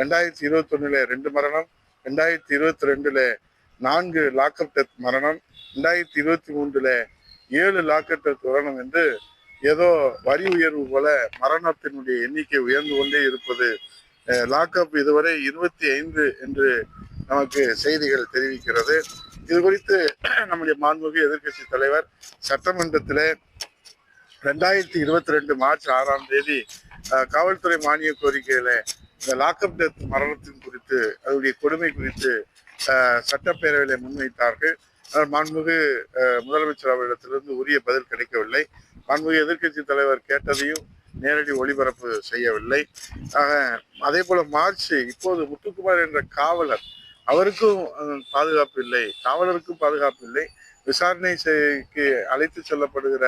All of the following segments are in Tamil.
2021 2 மரணம், 2022 4 லாக்அப் டெத் மரணம், 2023 7 லாக்அப் டெத் மரணம் என்று ஏதோ வரி உயர்வு போல மரணத்தினுடைய எண்ணிக்கை உயர்ந்து கொண்டே இருப்பது. லாக்அப் இதுவரை 25 என்று நமக்கு செய்திகள் தெரிவிக்கிறது. இது குறித்து நம்முடைய மாண்புமிகு எதிர்க்கட்சி தலைவர் சட்டமன்றத்தில் 2022 மார்ச் 6ஆம் தேதி காவல்துறை மானிய கோரிக்கையில இந்த லாக்அப் டெத் மரணத்தின் குறித்து அதனுடைய கொடுமை குறித்து சட்டப்பேரவையில முன்வைத்தார்கள். மாண்புமிகு முதலமைச்சர் அவர்களிடத்திலிருந்து உரிய பதில் கிடைக்கவில்லை. மாண்புமிகு எதிர்க்கட்சி தலைவர் கேட்டதையும் நேரடி ஒளிபரப்பு செய்யவில்லை. அதே போல இப்போது முத்துக்குமார் என்ற காவலர், அவருக்கும் பாதுகாப்பு இல்லை, காவலருக்கும் பாதுகாப்பு இல்லை, விசாரணைக்கு அழைத்து செல்லப்படுகிற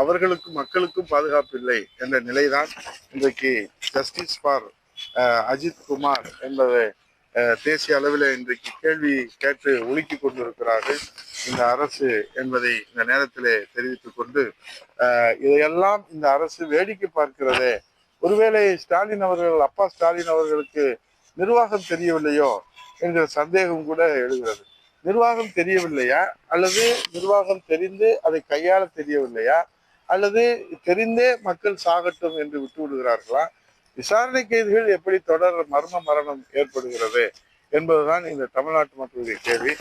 அவர்களுக்கும் மக்களுக்கும் பாதுகாப்பு இல்லை என்ற நிலைதான் இன்றைக்கு ஜஸ்டிஸ் ஃபார் அஜித் குமார் என்பதை தேசிய அளவில் இன்றைக்கு கேள்வி கேட்டு ஒழுக்கி கொண்டிருக்கிறார்கள் இந்த அரசு என்பதை இந்த நேரத்திலே தெரிவித்துக் கொண்டு, இதையெல்லாம் இந்த அரசு வேடிக்கை பார்க்கிறதே. ஒருவேளை அப்பா ஸ்டாலின் அவர்களுக்கு நிர்வாகம் தெரியவில்லையோ என்கிற சந்தேகம் கூட எழுகிறது. நிர்வாகம் தெரியவில்லையா, அல்லது நிர்வாகம் தெரிந்து அதை கையாள தெரியவில்லையா, அல்லது தெரிந்தே மக்கள் சாகட்டும் என்று விட்டு விடுகிறார்களா? விசாரணை கைதிகள் எப்படி தொடர் மர்ம மரணம் ஏற்படுகிறது என்பதுதான் இந்த தமிழ்நாட்டு மக்களுடைய கேள்வி.